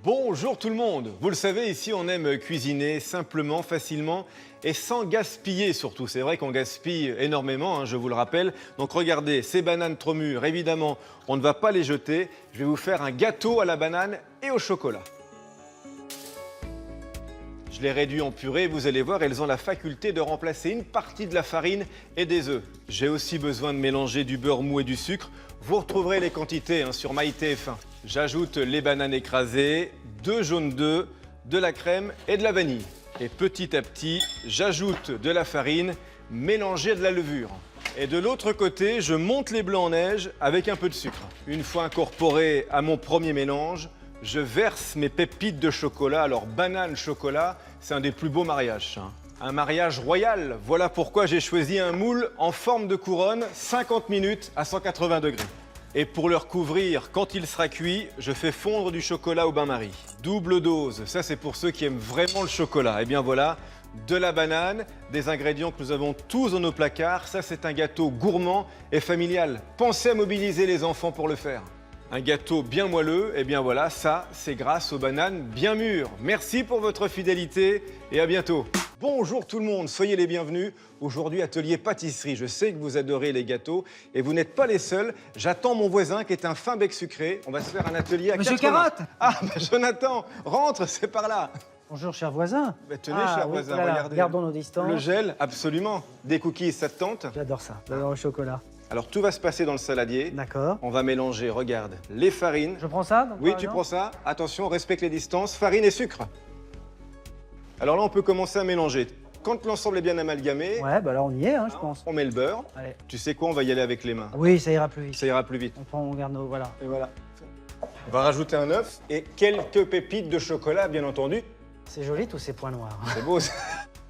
Bonjour tout le monde. Vous le savez, ici on aime cuisiner simplement, facilement et sans gaspiller surtout. C'est vrai qu'on gaspille énormément, je vous le rappelle. Donc regardez, ces bananes trop mûres, évidemment, on ne va pas les jeter. Je vais vous faire un gâteau à la banane et au chocolat. Je les réduis en purée, vous allez voir, elles ont la faculté de remplacer une partie de la farine et des œufs. J'ai aussi besoin de mélanger du beurre mou et du sucre. Vous retrouverez les quantités sur MyTF1. J'ajoute les bananes écrasées, 2 jaunes d'œufs, de la crème et de la vanille. Et petit à petit, j'ajoute de la farine mélangée à de la levure. Et de l'autre côté, je monte les blancs en neige avec un peu de sucre. Une fois incorporé à mon premier mélange, je verse mes pépites de chocolat. Alors, banane-chocolat, c'est un des plus beaux mariages. Un mariage royal. Voilà pourquoi j'ai choisi un moule en forme de couronne, 50 minutes à 180 degrés. Et pour le recouvrir, quand il sera cuit, je fais fondre du chocolat au bain-marie. Double dose, ça c'est pour ceux qui aiment vraiment le chocolat. Et bien voilà, de la banane, des ingrédients que nous avons tous dans nos placards. Ça c'est un gâteau gourmand et familial. Pensez à mobiliser les enfants pour le faire. Un gâteau bien moelleux, et bien voilà, ça c'est grâce aux bananes bien mûres. Merci pour votre fidélité et à bientôt. Bonjour tout le monde, soyez les bienvenus. Aujourd'hui, atelier pâtisserie. Je sais que vous adorez les gâteaux et vous n'êtes pas les seuls. J'attends mon voisin qui est un fin bec sucré. On va se faire un atelier à Monsieur 80. Carotte. Ah, Jonathan, rentre, c'est par là. Bonjour, cher voisin. Tenez, cher oui, voisin, voilà, regardez. gardons nos distances. Le gel, absolument. Des cookies, ça te tente? J'adore ça, j'adore le chocolat. Alors, tout va se passer dans le saladier. D'accord. On va mélanger, regarde, les farines. Je prends ça donc, Oui, par tu exemple prends ça. Attention, respecte les distances. Farine et sucre. Alors là, on peut commencer à mélanger. Quand l'ensemble est bien amalgamé, Ouais, bah là on y est, je pense. on met le beurre. Allez. Tu sais quoi, on va y aller avec les mains. Ah oui, ça ira plus vite. Ça ira plus vite. On garde nos... Voilà. Et voilà. On va rajouter un œuf et quelques pépites de chocolat, bien entendu. C'est joli tous ces points noirs. C'est beau. Ça.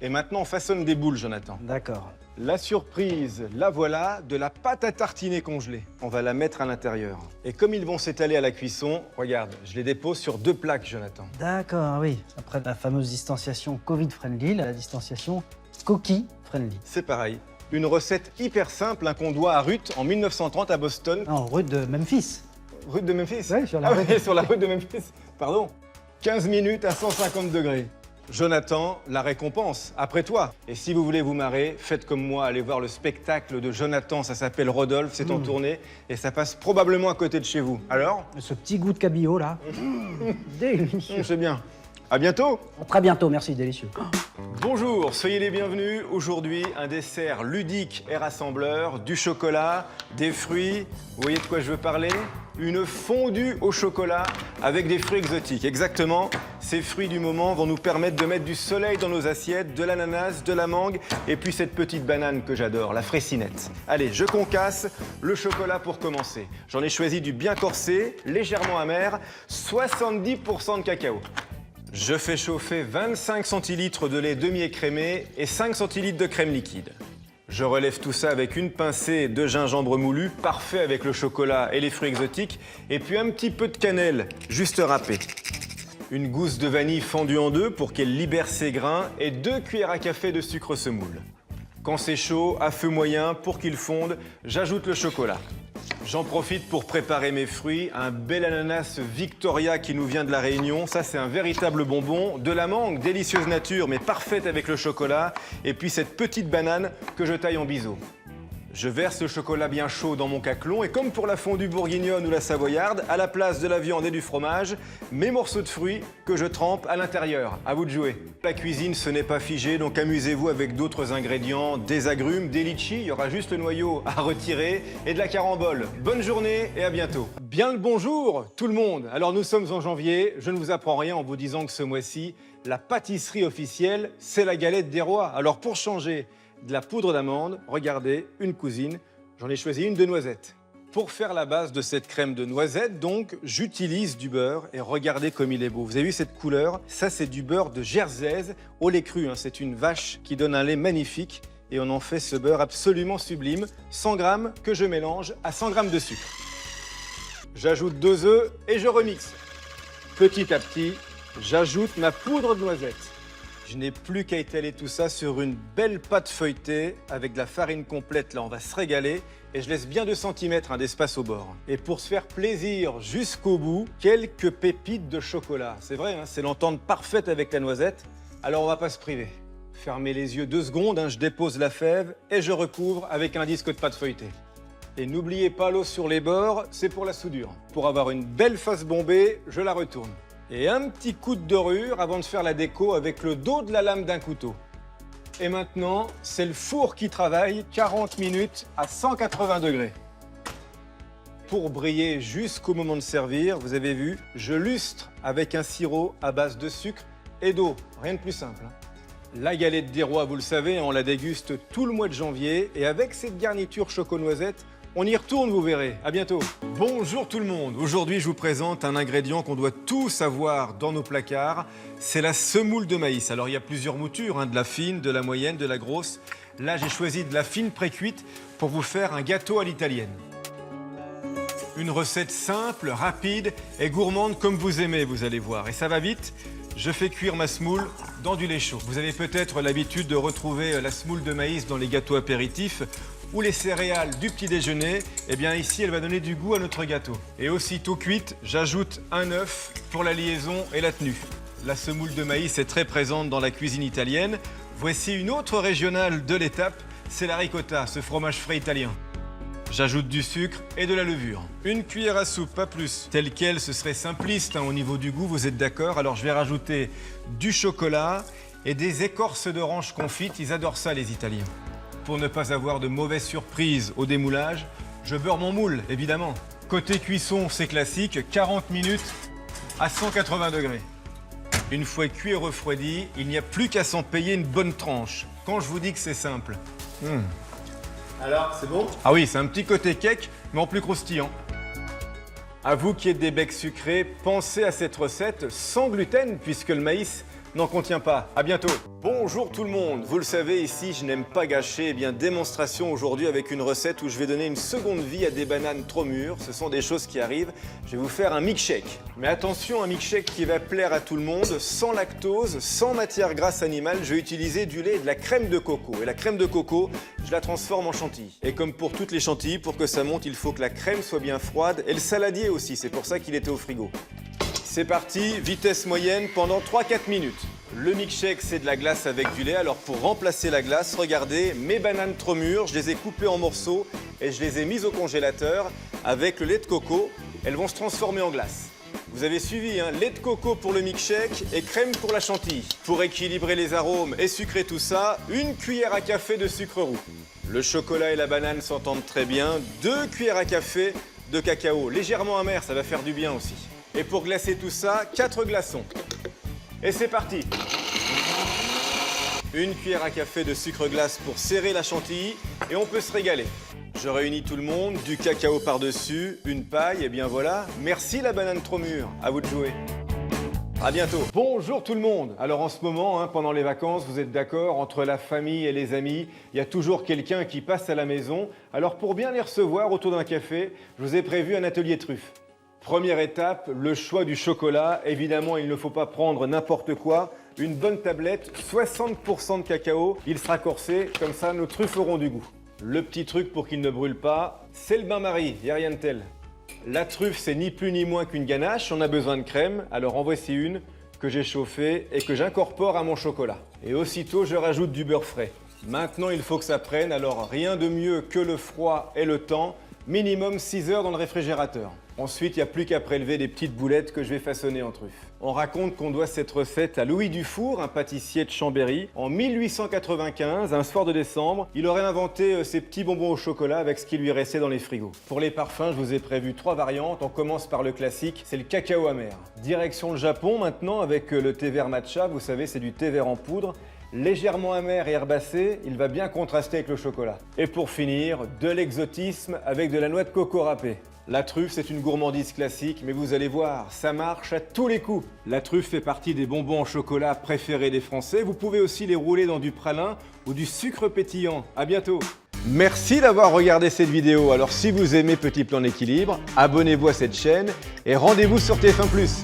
Et maintenant, on façonne des boules, Jonathan. D'accord. La surprise, la voilà, de la pâte à tartiner congelée. On va la mettre à l'intérieur. Et comme ils vont s'étaler à la cuisson, regarde, je les dépose sur 2 plaques, Jonathan. D'accord, oui. Après la fameuse distanciation Covid-friendly, la distanciation coquille-friendly. C'est pareil. Une recette hyper simple qu'on doit à Ruth en 1930 à Boston. Non, rue de Memphis. Ruth de Memphis? Oui, sur la Ah route. oui, sur la route de Memphis. Pardon. 15 minutes à 150 degrés. Jonathan, la récompense, après toi. Et si vous voulez vous marrer, faites comme moi, allez voir le spectacle de Jonathan, ça s'appelle Rodolphe, c'est en tournée et ça passe probablement à côté de chez vous. Alors? Ce petit goût de cabillaud là. Délicieux. C'est bien. À bientôt. À très bientôt, merci, délicieux. Bonjour, soyez les bienvenus. Aujourd'hui, un dessert ludique et rassembleur, du chocolat, des fruits. Vous voyez de quoi je veux parler? Une fondue au chocolat avec des fruits exotiques. Exactement, ces fruits du moment vont nous permettre de mettre du soleil dans nos assiettes, de l'ananas, de la mangue et puis cette petite banane que j'adore, la fraicinette. Allez, je concasse le chocolat pour commencer. J'en ai choisi du bien corsé, légèrement amer, 70% de cacao. Je fais chauffer 25 centilitres de lait demi-écrémé et 5 centilitres de crème liquide. Je relève tout ça avec une pincée de gingembre moulu, parfait avec le chocolat et les fruits exotiques, et puis un petit peu de cannelle, juste râpée. Une gousse de vanille fendue en 2 pour qu'elle libère ses grains, et 2 cuillères à café de sucre semoule. Quand c'est chaud, à feu moyen, pour qu'il fonde, j'ajoute le chocolat. J'en profite pour préparer mes fruits, un bel ananas Victoria qui nous vient de la Réunion, ça c'est un véritable bonbon, de la mangue, délicieuse nature mais parfaite avec le chocolat, et puis cette petite banane que je taille en biseau. Je verse le chocolat bien chaud dans mon caclon et comme pour la fondue bourguignonne ou la savoyarde, à la place de la viande et du fromage, mes morceaux de fruits que je trempe à l'intérieur. À vous de jouer. La cuisine, ce n'est pas figé, donc amusez-vous avec d'autres ingrédients, des agrumes, des litchis, il y aura juste le noyau à retirer et de la carambole. Bonne journée et à bientôt. Bien le bonjour tout le monde. Alors nous sommes en janvier, je ne vous apprends rien en vous disant que ce mois-ci, la pâtisserie officielle, c'est la galette des rois. Alors pour changer de la poudre d'amande, regardez, une cousine, j'en ai choisi une de noisettes. Pour faire la base de cette crème de noisettes, donc, j'utilise du beurre et regardez comme il est beau. Vous avez vu cette couleur? Ça, c'est du beurre de Jersaise au lait cru. C'est une vache qui donne un lait magnifique et on en fait ce beurre absolument sublime. 100 grammes que je mélange à 100 grammes de sucre. J'ajoute 2 œufs et je remixe. Petit à petit, j'ajoute ma poudre de noisettes. Je n'ai plus qu'à étaler tout ça sur une belle pâte feuilletée avec de la farine complète. Là, on va se régaler. Et je laisse bien 2 cm d'espace au bord. Et pour se faire plaisir jusqu'au bout, quelques pépites de chocolat. C'est vrai, hein, c'est l'entente parfaite avec la noisette. Alors on va pas se priver. Fermez les yeux 2 secondes, hein, je dépose la fève et je recouvre avec un disque de pâte feuilletée. Et n'oubliez pas l'eau sur les bords, c'est pour la soudure. Pour avoir une belle face bombée, je la retourne. Et un petit coup de dorure avant de faire la déco avec le dos de la lame d'un couteau. Et maintenant, c'est le four qui travaille 40 minutes à 180 degrés. Pour briller jusqu'au moment de servir, vous avez vu, je lustre avec un sirop à base de sucre et d'eau. Rien de plus simple. La galette des rois, vous le savez, on la déguste tout le mois de janvier. Et avec cette garniture choco-noisette, on y retourne, vous verrez. À bientôt. Bonjour tout le monde. Aujourd'hui, je vous présente un ingrédient qu'on doit tous avoir dans nos placards. C'est la semoule de maïs. Alors, il y a plusieurs moutures, hein, de la fine, de la moyenne, de la grosse. Là, j'ai choisi de la fine pré-cuite pour vous faire un gâteau à l'italienne. Une recette simple, rapide et gourmande comme vous aimez, vous allez voir. Et ça va vite. Je fais cuire ma semoule dans du lait chaud. Vous avez peut-être l'habitude de retrouver la semoule de maïs dans les gâteaux apéritifs ou les céréales du petit déjeuner. Eh bien ici, elle va donner du goût à notre gâteau. Et aussitôt cuite, j'ajoute un œuf pour la liaison et la tenue. La semoule de maïs est très présente dans la cuisine italienne. Voici une autre régionale de l'étape, c'est la ricotta, ce fromage frais italien. J'ajoute du sucre et de la levure. Une cuillère à soupe, pas plus. Tel quel, ce serait simpliste hein, au niveau du goût, vous êtes d'accord? Alors je vais rajouter du chocolat et des écorces d'orange confites. Ils adorent ça, les Italiens. Pour ne pas avoir de mauvaises surprises au démoulage, je beurre mon moule, évidemment. Côté cuisson, c'est classique, 40 minutes à 180 degrés. Une fois cuit et refroidi, il n'y a plus qu'à s'en payer une bonne tranche. Quand je vous dis que c'est simple. Alors, c'est bon? Ah oui, c'est un petit côté cake, mais en plus croustillant. À vous qui êtes des becs sucrés, pensez à cette recette sans gluten, puisque le maïs n'en contient pas. À bientôt. Bonjour tout le monde. Vous le savez, ici, je n'aime pas gâcher. Eh bien, démonstration aujourd'hui avec une recette où je vais donner une seconde vie à des bananes trop mûres. Ce sont des choses qui arrivent. Je vais vous faire un milkshake. Mais attention, un milkshake qui va plaire à tout le monde, sans lactose, sans matière grasse animale. Je vais utiliser du lait et de la crème de coco. Et la crème de coco, je la transforme en chantilly. Et comme pour toutes les chantilly, pour que ça monte, il faut que la crème soit bien froide. Et le saladier aussi, c'est pour ça qu'il était au frigo. C'est parti, vitesse moyenne pendant 3-4 minutes. Le milkshake, c'est de la glace avec du lait. Alors pour remplacer la glace, regardez, mes bananes trop mûres, je les ai coupées en morceaux et je les ai mises au congélateur avec le lait de coco. Elles vont se transformer en glace. Vous avez suivi, hein, lait de coco pour le milkshake et crème pour la chantilly. Pour équilibrer les arômes et sucrer tout ça, une cuillère à café de sucre roux. Le chocolat et la banane s'entendent très bien. 2 cuillères à café de cacao, légèrement amer, ça va faire du bien aussi. Et pour glacer tout ça, 4 glaçons. Et c'est parti. Une cuillère à café de sucre glace pour serrer la chantilly et on peut se régaler. Je réunis tout le monde, du cacao par-dessus, une paille et bien voilà. Merci la banane trop mûre, à vous de jouer. À bientôt. Bonjour tout le monde. Alors en ce moment, hein, pendant les vacances, vous êtes d'accord, entre la famille et les amis, il y a toujours quelqu'un qui passe à la maison. Alors pour bien les recevoir autour d'un café, je vous ai prévu un atelier truffe. Première étape, le choix du chocolat. Évidemment, il ne faut pas prendre n'importe quoi. Une bonne tablette, 60% de cacao. Il sera corsé, comme ça nos truffes auront du goût. Le petit truc pour qu'il ne brûle pas, c'est le bain-marie, il n'y a rien de tel. La truffe, c'est ni plus ni moins qu'une ganache. On a besoin de crème, alors en voici une que j'ai chauffée et que j'incorpore à mon chocolat. Et aussitôt, je rajoute du beurre frais. Maintenant, il faut que ça prenne, alors rien de mieux que le froid et le temps. Minimum 6 heures dans le réfrigérateur. Ensuite, il n'y a plus qu'à prélever des petites boulettes que je vais façonner en truffes. On raconte qu'on doit cette recette à Louis Dufour, un pâtissier de Chambéry. En 1895, un soir de décembre, il aurait inventé ces petits bonbons au chocolat avec ce qui lui restait dans les frigos. Pour les parfums, je vous ai prévu 3 variantes. On commence par le classique, c'est le cacao amer. Direction le Japon maintenant avec le thé vert matcha. Vous savez, c'est du thé vert en poudre. Légèrement amer et herbacé, il va bien contraster avec le chocolat. Et pour finir, de l'exotisme avec de la noix de coco râpée. La truffe, c'est une gourmandise classique, mais vous allez voir, ça marche à tous les coups. La truffe fait partie des bonbons en chocolat préférés des Français. Vous pouvez aussi les rouler dans du pralin ou du sucre pétillant. À bientôt. Merci d'avoir regardé cette vidéo. Alors si vous aimez Petit Plan d'Équilibre, abonnez-vous à cette chaîne et rendez-vous sur TF1+.